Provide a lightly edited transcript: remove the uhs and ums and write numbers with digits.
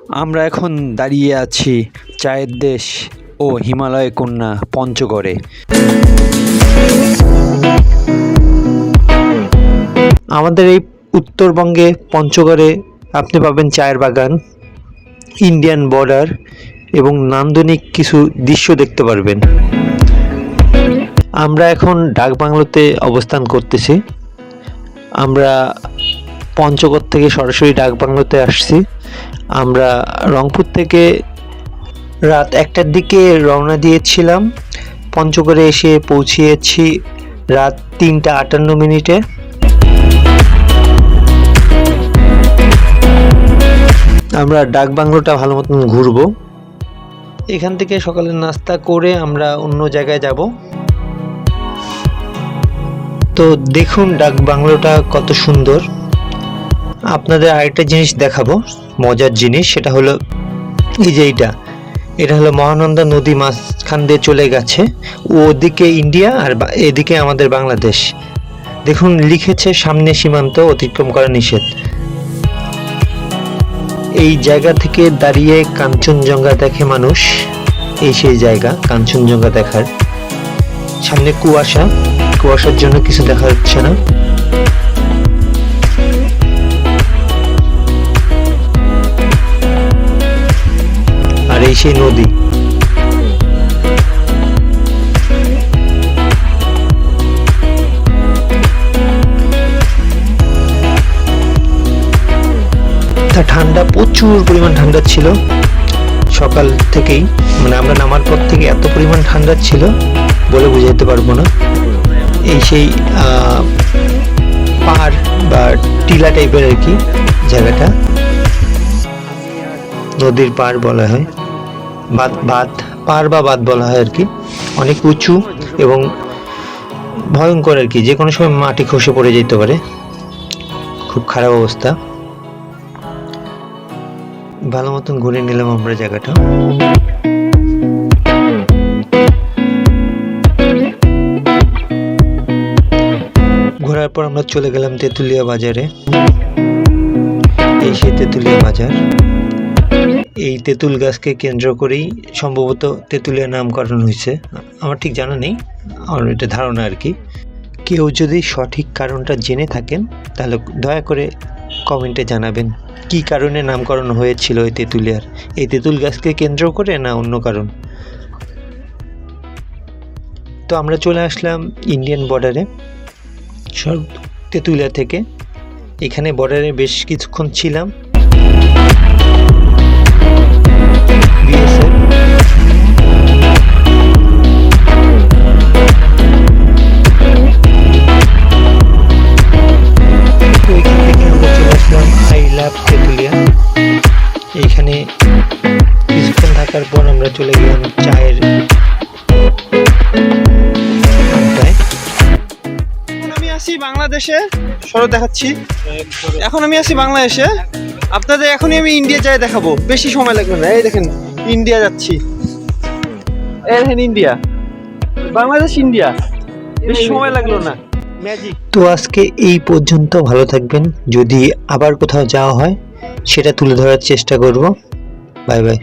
আমরা এখন দাঁড়িয়ে আছি চায়ের দেশ ও হিমালয় কন্যা পঞ্চগড়ে। আমাদের এই উত্তরবঙ্গে পঞ্চগড়ে আপনি পাবেন চায়ের বাগান, ইন্ডিয়ান বর্ডার এবং নান্দনিক কিছু দৃশ্য দেখতে পারবেন। আমরা এখন ডাকবাংলোতে অবস্থান করতেছি। আমরা পঞ্চগড় থেকে সরাসরি ডাকবাংলোতে আসছি। আমরা রংপুর থেকে রাত 1টার দিকে রওনা দিয়েছিলাম। পঞ্চগড়ে এসে পৌঁছিয়েছি রাত 3:58। আমরা ডাকবাংলোটা ভালো মতন ঘুরবো। এখান থেকে সকালে নাস্তা করে আমরা অন্য জায়গায় যাব। তো দেখুন ডাকবাংলোটা কত সুন্দর। আপনাদের আরেকটা জিনিস দেখাবো, মজার জিনিস, সেটা হলো এই যে এটা হলো মহানন্দা নদী মাঝখান দিয়ে চলে গেছে। ওদিকে ইন্ডিয়া আর এদিকে আমাদের বাংলাদেশ। দেখুন লিখেছে সামনে সীমান্ত অতিক্রম করা নিষেধ। এই জায়গা থেকে দাঁড়িয়ে কাঞ্চনজঙ্ঘা দেখে মানুষ। এই সেই জায়গা কাঞ্চনজঙ্ঘা দেখার। সামনে কুয়াশার জন্য কিছু দেখা যাচ্ছে না। আর এই সেই নদী। ঠান্ডা, প্রচুর পরিমাণ ঠান্ডা ছিল সকাল থেকেই, মানে আমরা নামার পর থেকে এত পরিমাণ ঠান্ডা ছিল বলে বুঝাইতে পারবো না। এই সেই পাহাড় বা টিলা টাইপের আর কি জায়গাটা, নদীর পাড় বলা হয়, পাড় বা বাঁধ বলা হয় আর কি। অনেক উঁচু এবং ভয়ঙ্কর আর কি, যে কোনো সময় মাটি খসে পড়ে যেতে পারে। খুব খারাপ অবস্থা। ভালো মতন ঘুরে নিলাম আমরা জায়গাটা। ঘোরার পর আমরা চলে গেলাম তেঁতুলিয়া বাজারে। এই সেই তেঁতুলিয়া বাজার। এই তেঁতুল গাছকে কেন্দ্র করেই সম্ভবত তেঁতুলিয়া নামকরণ হয়েছে। আমার ঠিক জানা নেই, আমার এটা ধারণা আর কি। কেউ যদি সঠিক কারণটা জেনে থাকেন তাহলে দয়া করে কমেন্টে জানাবেন কি কারণে নামকরণ হয়েছিল এই তেঁতুলিয়ার। এই তেঁতুল গাছকে কেন্দ্র করে না অন্য কারণ। তো আমরা চলে আসলাম ইন্ডিয়ান বর্ডারে সব তেঁতুলিয়া থেকে। এখানে বর্ডারে বেশ কিছুক্ষণ ছিলাম। এইখানে কিছুক্ষণ থাকার পর আমরা চলে গেলাম চায়ের আড্ডায়। আমি আছি বাংলাদেশে, সরো দেখাচ্ছি। এখন আমি আছি বাংলাদেশে, আপনাদের এখনই আমি ইন্ডিয়া যাই দেখাবো। বেশি সময় লাগবে না। এই দেখেন ইন্ডিয়া যাচ্ছি। এই দেখেন ইন্ডিয়া, বাংলাদেশ ইন্ডিয়া, বেশি সময় লাগলো না। ম্যাজিক। তো আজকে এই পর্যন্ত। ভালো থাকবেন। যদি আবার কোথাও যাওয়া হয় সেটা তুলে ধরার চেষ্টা করব। Bye bye.